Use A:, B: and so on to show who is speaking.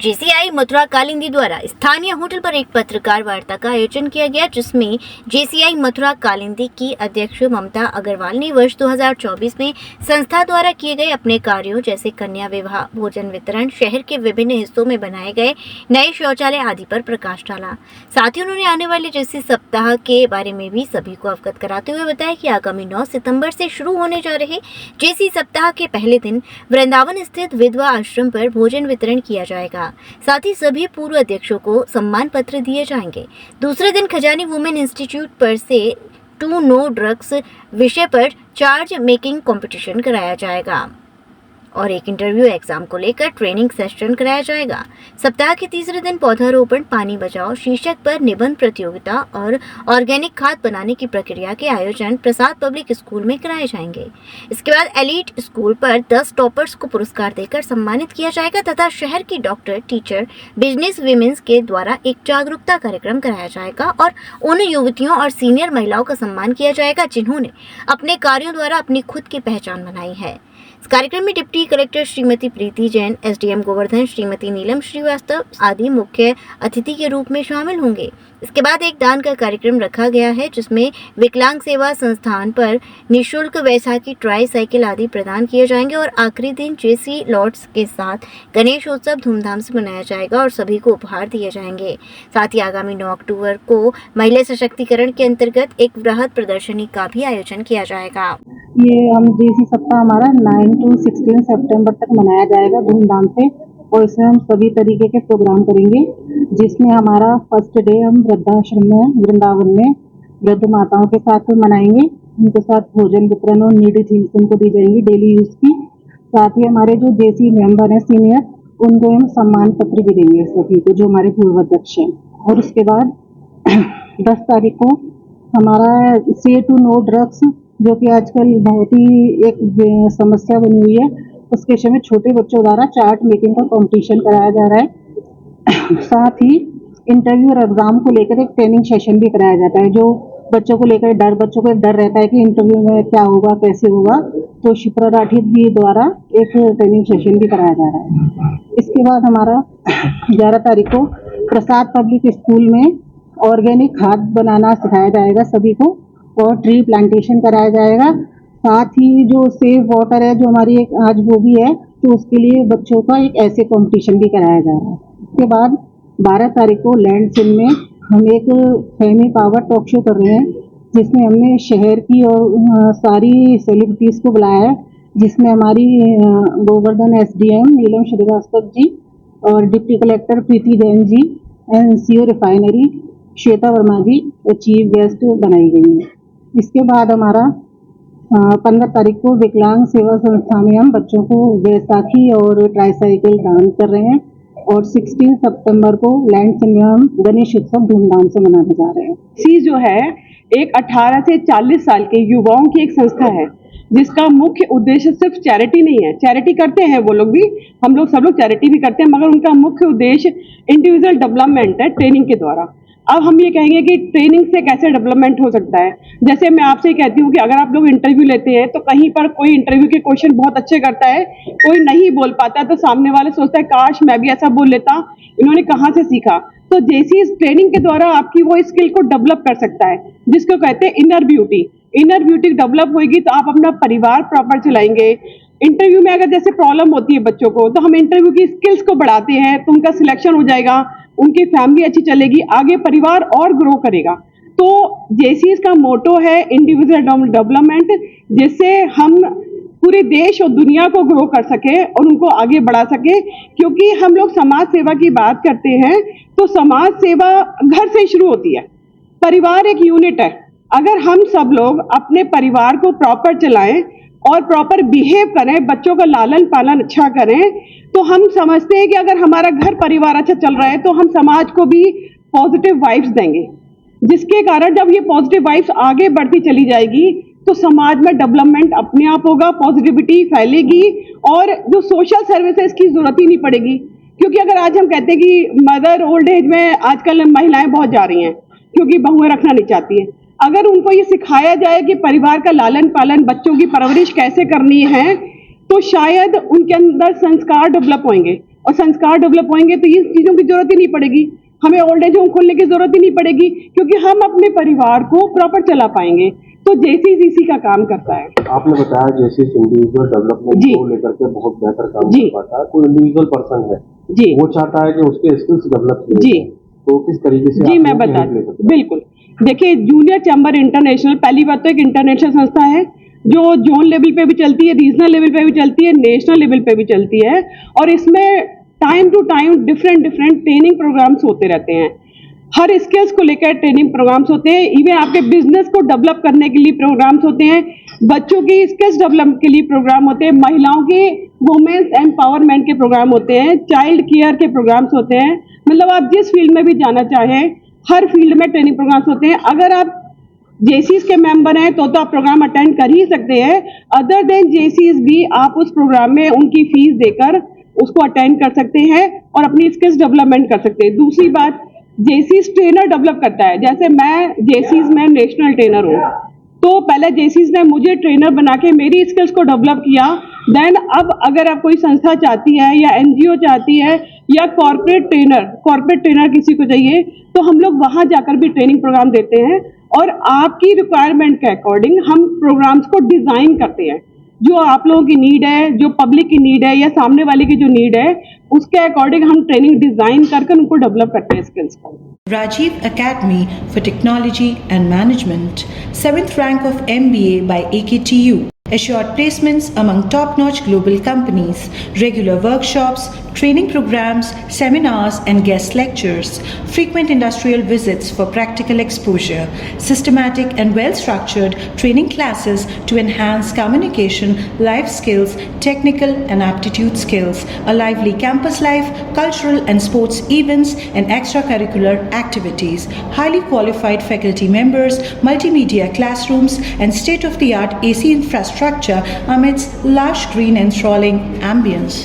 A: JCI Mathura Kalindi द्वारा स्थानीय hotel पर एक पत्रकार वार्ता का आयोजन किया गया, जिसमें जेसीआई मथुरा कालिंदी की अध्यक्ष ममता अग्रवाल ने वर्ष 2024 में संस्था द्वारा किए गए अपने कार्यों जैसे कन्या विवाह, भोजन वितरण, शहर के विभिन्न हिस्सों में बनाए गए नए शौचालय आदि पर प्रकाश डाला। साथ ही उन्होंने आने वाले जेसी सप्ताह के बारे में भी सभी को अवगत कराते हुए बताया कि आगामी 9 सितंबर से शुरू होने जा रहे जेसी सप्ताह के पहले दिन वृंदावन स्थित विधवा आश्रम पर भोजन वितरण किया जाएगा। साथ ही सभी पूर्व अध्यक्षों को सम्मान पत्र दिए जाएंगे। दूसरे दिन खजानी वुमेन इंस्टीट्यूट पर से टू नो ड्रग्स विषय पर चार्ज मेकिंग कंपटीशन कराया जाएगा और एक इंटरव्यू एग्जाम को लेकर ट्रेनिंग सेशन कराया जाएगा। सप्ताह के तीसरे दिन पौधारोपण, पानी बचाओ शीर्षक पर निबंध प्रतियोगिता और ऑर्गेनिक खाद बनाने की प्रक्रिया के आयोजन प्रसाद पब्लिक स्कूल में कराए जाएंगे। इसके बाद एलीट स्कूल पर 10 टॉपर्स को पुरस्कार देकर सम्मानित किया जाएगा तथा शहर की डॉक्टर, टीचर, बिजनेस विमेंस के द्वारा एक जागरूकता कार्यक्रम कराया जाएगा और उन युवतियों और सीनियर महिलाओं का सम्मान किया जाएगा जिन्होंने अपने कार्यों द्वारा अपनी खुद की पहचान बनाई है। इस कार्यक्रम में डिप्टी कलेक्टर श्रीमती प्रीति जैन, एसडीएम गोवर्धन, श्रीमती नीलम श्रीवास्तव आदि मुख्य अतिथि के रूप में शामिल होंगे। इसके बाद एक दान का कार्यक्रम रखा गया है, जिसमें विकलांग सेवा संस्थान पर निःशुल्क वैसाखी ट्राई साइकिल आदि प्रदान किए जाएंगे और आखिरी दिन जेसी लॉट्स के साथ गणेश उत्सव धूमधाम से मनाया जाएगा और सभी को उपहार दिए जाएंगे। साथ ही आगामी 9 अक्टूबर को महिला सशक्तिकरण के अंतर्गत एक वृहद प्रदर्शनी का भी आयोजन किया जाएगा।
B: ये हम जेसी सप्ताह हमारा 9 to 16 सितंबर तक मनाया जाएगा धूमधाम से और इसमें हम सभी तरीके के प्रोग्राम करेंगे, जिसमें हमारा फर्स्ट डे हम वृद्धाश्रम में वृंदावन में वृद्ध माताओं के साथ मनाएंगे। उनके साथ भोजन वितरण और नीडी थिंग्स उनको दी जाएंगी डेली यूज की। साथ ही हमारे जो जेसी मेंबर हैं सीनियर, उनको हम सम्मान पत्र भी देंगे सभी को जो हमारे पूर्व अध्यक्ष हैं। और उसके बाद 10 तारीख को हमारा से टू नो ड्रग्स, जो कि आजकल बहुत ही एक समस्या बनी हुई है, उसके विषय में छोटे बच्चों द्वारा चार्ट मेकिंग का कंपटीशन कराया जा रहा है। साथ ही इंटरव्यू और एग्जाम को लेकर एक ट्रेनिंग सेशन भी कराया जाता है, जो बच्चों को लेकर बच्चों को एक डर रहता है कि इंटरव्यू में क्या होगा, कैसे होगा, तो शिप्रा राठी जी द्वारा एक ट्रेनिंग सेशन भी कराया जा रहा है। इसके बाद हमारा 11 तारीख को प्रसाद पब्लिक स्कूल में ऑर्गेनिक खाद बनाना सिखाया जाएगा सभी को और ट्री प्लांटेशन कराया जाएगा। साथ ही जो सेव वाटर है जो हमारी एक आज वो भी है, तो उसके लिए बच्चों का एक ऐसे कंपटीशन भी कराया जा रहा है। उसके बाद 12 तारीख को लैंड सिम में हम एक फेमी पावर टॉक शो कर रहे हैं, जिसमें हमने शहर की और सारी सेलिब्रिटीज़ को बुलाया है, जिसमें हमारी गोवर्धन एसडीएम नीलम श्रीवास्तव जी और deputy collector Preeti Jain ji and CO refinery Shweta Verma ji chief guest बनाई गई है। इसके बाद हमारा 15 तारीख को विकलांग सेवा संस्था में हम बच्चों को वैसाखी और ट्राईसाइकिल दान कर रहे हैं और 16 सितंबर को लैंड में हम गणेश उत्सव धूमधाम से मनाने जा रहे हैं।
C: सी जो है एक 18 से 40 साल के युवाओं की एक संस्था है, जिसका मुख्य उद्देश्य सिर्फ चैरिटी नहीं है। चैरिटी करते हैं वो लोग भी, हम लोग सब लोग चैरिटी भी करते हैं, मगर उनका मुख्य उद्देश्य इंडिविजुअल डेवलपमेंट है ट्रेनिंग के द्वारा। अब हम ये कहेंगे कि ट्रेनिंग से कैसे डेवलपमेंट हो सकता है। जैसे मैं आपसे कहती हूँ कि अगर आप लोग इंटरव्यू लेते हैं तो कहीं पर कोई इंटरव्यू के क्वेश्चन बहुत अच्छे करता है, कोई नहीं बोल पाता है, तो सामने वाले सोचता है काश मैं भी ऐसा बोल लेता, इन्होंने कहाँ से सीखा। तो जैसी इस ट्रेनिंग के द्वारा आपकी वो स्किल को डेवलप कर सकता है, जिसको कहते हैं inner beauty. Inner beauty develop होगी तो आप अपना परिवार प्रॉपर चलाएंगे। इंटरव्यू में अगर जैसे प्रॉब्लम होती है बच्चों को, तो हम इंटरव्यू की स्किल्स को बढ़ाते हैं तो उनका सिलेक्शन हो जाएगा, उनकी फैमिली अच्छी चलेगी, आगे परिवार और ग्रो करेगा। तो जेसीएस का मोटो है इंडिविजुअल डेवलपमेंट, जिससे हम पूरे देश और दुनिया को ग्रो कर सके और उनको आगे बढ़ा सके। क्योंकि हम लोग समाज सेवा की बात करते हैं तो समाज सेवा घर से शुरू होती है। परिवार एक यूनिट है। अगर हम सब लोग अपने परिवार को प्रॉपर चलाएं और प्रॉपर बिहेव करें, बच्चों का लालन पालन अच्छा करें, तो हम समझते हैं कि अगर हमारा घर परिवार अच्छा चल रहा है तो हम समाज को भी पॉजिटिव वाइब्स देंगे, जिसके कारण जब ये पॉजिटिव वाइब्स आगे बढ़ती चली जाएगी तो समाज में डेवलपमेंट अपने आप होगा, पॉजिटिविटी फैलेगी और जो सोशल सर्विसेज की जरूरत ही नहीं पड़ेगी। क्योंकि अगर आज हम कहते हैं कि मदर ओल्ड एज में आजकल महिलाएं बहुत जा रही हैं क्योंकि बहुएं रखना नहीं चाहती हैं, अगर उनको ये सिखाया जाए कि परिवार का लालन पालन, बच्चों की परवरिश कैसे करनी है, तो शायद उनके अंदर संस्कार डेवलप होंगे। और संस्कार डेवलप होंगे तो ये चीज़ों की जरूरत ही नहीं पड़ेगी, हमें ओल्ड एज होम खोलने की जरूरत ही नहीं पड़ेगी, क्योंकि हम अपने परिवार को प्रॉपर चला पाएंगे। तो जेसीस इसी का काम करता है।
D: आपने बताया जेसीस इंडिविजुअल डेवलपमेंट को लेकर के बहुत बेहतर काम कर पाता है। कोई इंडिविजुअल पर्सन है
C: जी,
D: वो चाहता है कि उसके स्किल्स डेवलप
C: जी,
D: तो किस तरीके से
C: जी
D: आप
C: मैं
D: लोग
C: बता
D: help ले सकते हैं?
C: बिल्कुल, देखिए जूनियर चैम्बर इंटरनेशनल पहली बात तो एक इंटरनेशनल संस्था है जो जोन लेवल पे भी चलती है, रीजनल लेवल पे भी चलती है, नेशनल लेवल पे भी चलती है, और इसमें time to time different training programmes होते रहते हैं। हर स्किल्स को लेकर ट्रेनिंग प्रोग्राम्स होते हैं, इवन आपके बिजनेस को डेवलप करने के लिए प्रोग्राम्स होते हैं, बच्चों की स्किल्स डेवलप के लिए प्रोग्राम होते हैं, महिलाओं के वुमेन्स एम्पावरमेंट के प्रोग्राम होते हैं, चाइल्ड केयर के प्रोग्राम्स होते हैं। मतलब आप जिस फील्ड में भी जाना चाहें हर फील्ड में ट्रेनिंग प्रोग्राम्स होते हैं। अगर आप जेसीस के मेंबर हैं तो आप प्रोग्राम अटेंड कर ही सकते हैं, अदर देन जेसीस भी आप उस प्रोग्राम में उनकी फीस देकर उसको अटेंड कर सकते हैं और अपनी स्किल्स डेवलपमेंट कर सकते हैं। दूसरी बात, जेसीस ट्रेनर डेवलप करता है, जैसे मैं जेसीस में नेशनल ट्रेनर हूँ, तो पहले जेसीस ने मुझे ट्रेनर बना के मेरी स्किल्स को डेवलप किया। देन अब अगर आप कोई संस्था चाहती है या एनजीओ चाहती है या कॉर्पोरेट ट्रेनर किसी को चाहिए, तो हम लोग वहां जाकर भी ट्रेनिंग प्रोग्राम देते हैं और आपकी रिक्वायरमेंट के अकॉर्डिंग हम प्रोग्राम्स को डिजाइन करते हैं। जो आप लोगों की नीड है, जो पब्लिक की नीड है या सामने वाले की जो नीड है, उसके अकॉर्डिंग हम ट्रेनिंग डिजाइन करके उनको डेवलप करते हैं स्किल्स को।
E: Rajiv Academy for Technology and Management, 7th rank of MBA by AKTU. Assured placements among top-notch global companies, regular workshops, training programs, seminars and guest lectures, frequent industrial visits for practical exposure, systematic and well-structured training classes to enhance communication, life skills, technical and aptitude skills, a lively campus life, cultural and sports events and extracurricular activities, highly qualified faculty members, multimedia classrooms and state-of-the-art AC infrastructure amidst lush green and sprawling ambience.